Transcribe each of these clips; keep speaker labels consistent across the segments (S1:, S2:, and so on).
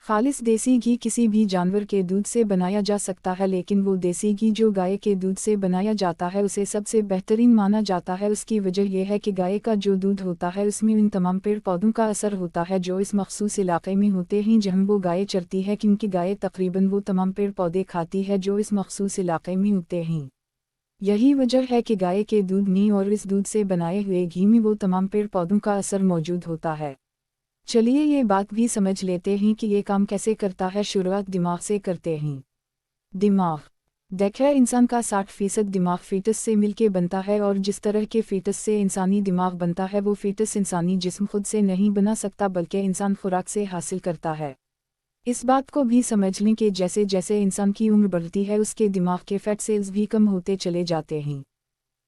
S1: खालिस देसी घी किसी भी जानवर के दूध से बनाया जा सकता है, लेकिन वो देसी घी जो गाय के दूध से बनाया जाता है उसे सबसे बेहतरीन माना जाता है। उसकी वजह यह है कि गाय का जो दूध होता है उसमें उन तमाम पेड़ पौधों का असर होता है जो इस मखसूस इलाके में होते हैं जहाँ वो गाय चरती है, क्योंकि गाय तकरीबन वो तमाम पेड़ पौधे खाती है जो इस मखसूस इलाके में होते हैं। यही वजह है कि गाय के दूध में और इस दूध से बनाए हुए घी में वो तमाम पेड़ पौधों का असर मौजूद होता है। चलिए ये बात भी समझ लेते हैं कि ये काम कैसे करता है। शुरुआत दिमाग से करते हैं। दिमाग देखिए, इंसान का 60% दिमाग फीटस से मिलके बनता है और जिस तरह के फीटस से इंसानी दिमाग बनता है वो फीटस इंसानी जिस्म खुद से नहीं बना सकता, बल्कि इंसान खुराक से हासिल करता है। इस बात को भी समझ लें कि जैसे जैसे इंसान की उम्र बढ़ती है उसके दिमाग के फैट सेल्स भी कम होते चले जाते हैं।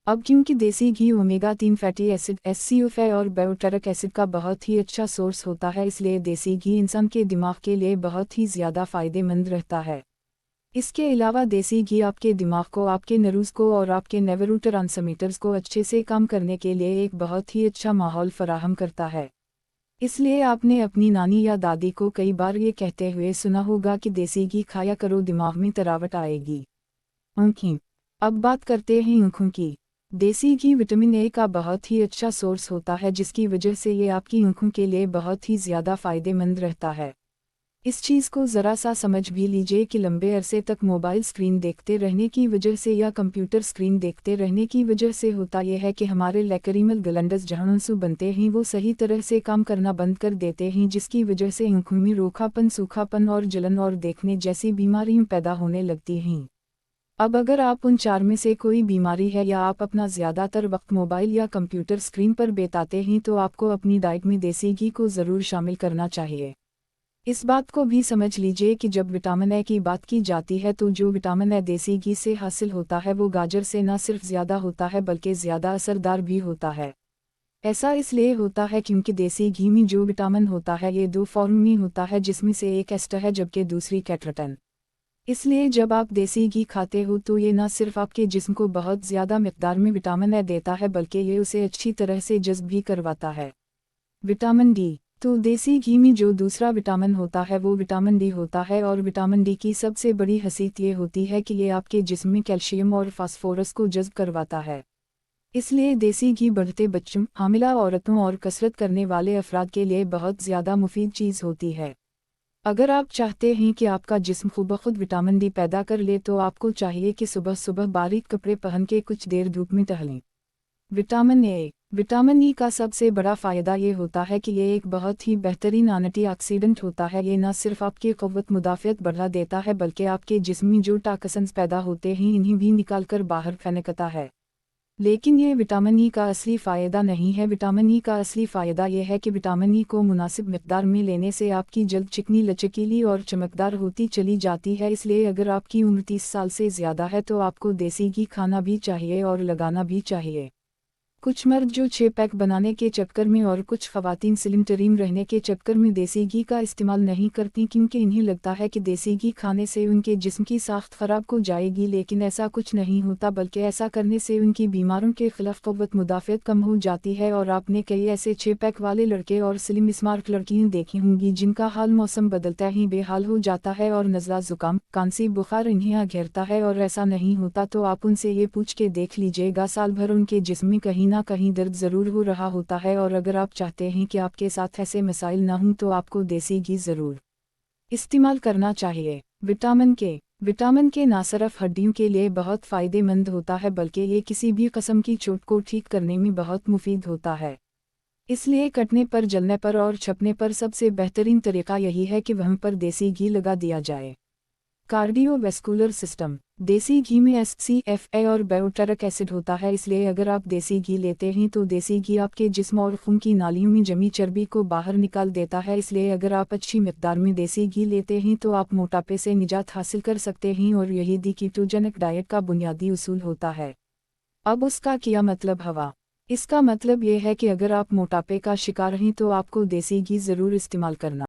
S1: अब क्योंकि देसी घी ओमेगा 3 फैटी एसिड SCOF और बायोटेरिक एसिड का बहुत ही अच्छा सोर्स होता है, इसलिए देसी घी इंसान के दिमाग के लिए बहुत ही ज़्यादा फ़ायदेमंद रहता है। इसके अलावा देसी घी आपके दिमाग को, आपके नर्व्स को और आपके न्यूरोट्रांसमीटर्स को अच्छे से काम करने के लिए एक बहुत ही अच्छा माहौल फराहम करता है। इसलिए आपने अपनी नानी या दादी को कई बार ये कहते हुए सुना होगा कि देसी घी खाया करो, दिमाग में तरावट आएगी। आँखें। अब बात करते हैं आँखों की। देसी घी विटामिन ए का बहुत ही अच्छा सोर्स होता है, जिसकी वजह से ये आपकी आँखों के लिए बहुत ही ज़्यादा फ़ायदेमंद रहता है। इस चीज़ को ज़रा सा समझ भी लीजिए कि लंबे अरसे तक मोबाइल स्क्रीन देखते रहने की वजह से या कंप्यूटर स्क्रीन देखते रहने की वजह से होता यह है कि हमारे लैक्रिमल ग्लैंड्स जहाँ आंसू बनते हैं वो सही तरह से काम करना बंद कर देते हैं, जिसकी वजह से आँखों में रूखापन, सूखापन और जलन और देखने जैसी बीमारियाँ पैदा होने लगती हैं। अब अगर आप उन 4 में से कोई बीमारी है या आप अपना ज़्यादातर वक्त मोबाइल या कंप्यूटर स्क्रीन पर बिताते हैं तो आपको अपनी डाइट में देसी घी को ज़रूर शामिल करना चाहिए। इस बात को भी समझ लीजिए कि जब विटामिन ए की बात की जाती है तो जो विटामिन ए देसी घी से हासिल होता है वो गाजर से न सिर्फ ज़्यादा होता है बल्कि ज़्यादा असरदार भी होता है। ऐसा इसलिए होता है क्योंकि देसी घी में जो विटामिन होता है ये 2 फॉर्म में होता है, जिसमें से एक एस्टर है जबकि दूसरी कैटरटन। इसलिए जब आप देसी घी खाते हो तो ये न सिर्फ आपके जिस्म को बहुत ज़्यादा मिकदार में विटामिन ए देता है बल्कि ये उसे अच्छी तरह से जज़्ब भी करवाता है। Vitamin D. तो देसी घी में जो दूसरा विटामिन होता है वो विटामिन डी होता है, और विटामिन डी की सबसे बड़ी खासियत ये होती है कि ये आपके जिस्म में कैल्शियम और फास्फोरस को जज़्ब करवाता है। इसलिए देसी घी बढ़ते बच्चों, हामिला औरतों और कसरत करने वाले अफराद के लिए बहुत ज़्यादा मुफीद चीज़ होती है। अगर आप चाहते हैं कि आपका जिस्म खुद ब खुद विटामिन डी पैदा कर ले तो आपको चाहिए कि सुबह सुबह बारीक कपड़े पहन के कुछ देर धूप में टहलें। Vitamin A. विटामिन ई का सबसे बड़ा फ़ायदा ये होता है कि ये एक बहुत ही बेहतरीन एंटीऑक्सीडेंट होता है। ये न सिर्फ आपकी क़ुव्वत मुदाफ़ियत बढ़ा देता है बल्कि आपके जिस्म में जो टॉक्सिन्स पैदा होते हैं इन्हें भी निकाल कर बाहर फेंकता है। लेकिन ये विटामिन ई का असली फ़ायदा नहीं है। विटामिन ई का असली फ़ायदा यह है कि विटामिन ई को मुनासिब मिक़दार में लेने से आपकी जल्द चिकनी, लचकीली और चमकदार होती चली जाती है। इसलिए अगर आपकी उम्र 30 साल से ज़्यादा है तो आपको देसी घी खाना भी चाहिए और लगाना भी चाहिए। कुछ मर्द जो 6 पैक बनाने के चक्कर में और कुछ ख़वातीन स्लिम तरीन रहने के चक्कर में देसी घी का इस्तेमाल नहीं करती क्योंकि इन्हें लगता है कि देसी घी खाने से उनके जिस्म की साख्त ख़राब हो जाएगी, लेकिन ऐसा कुछ नहीं होता, बल्कि ऐसा करने से उनकी बीमारों के ख़िलाफ़ क़ुव्वत मुदाफ़ियत कम हो जाती है। और आपने कई ऐसे 6 पैक वाले लड़के और स्लिम स्मार्ट लड़कियाँ देखी होंगी जिनका हाल मौसम बदलता ही बेहाल हो जाता है और नज़ला, ज़ुकाम, खांसी, बुखार इन्हें घेरता है। और ऐसा नहीं होता तो आप उनसे ये पूछ के देख लीजिएगा, साल भर उनके जिस्म में कहीं ना कहीं दर्द ज़रूर हो रहा होता है। और अगर आप चाहते हैं कि आपके साथ ऐसे मसाइल ना हों तो आपको देसी घी ज़रूर इस्तेमाल करना चाहिए। विटामिन के ना सिर्फ हड्डियों के लिए बहुत फ़ायदेमंद होता है बल्कि ये किसी भी किस्म की चोट को ठीक करने में बहुत मुफीद होता है। इसलिए कटने पर, जलने पर और छपने पर सबसे बेहतरीन तरीका यही है कि वहाँ पर देसी घी लगा दिया जाए। Cardiovascular system. देसी घी में SCFA और बायोटेरिक एसिड होता है, इसलिए अगर आप देसी घी लेते हैं तो देसी घी आपके जिस्म और खून की नालियों में जमी चर्बी को बाहर निकाल देता है। इसलिए अगर आप अच्छी मिकदार में देसी घी लेते हैं तो आप मोटापे से निजात हासिल कर सकते हैं, और यही दी कीटोजेनिक डाइट का बुनियादी उसूल होता है। अब उसका क्या मतलब हवा? इसका मतलब ये है कि अगर आप मोटापे का शिकार हैं तो आपको देसी घी ज़रूर इस्तेमाल करना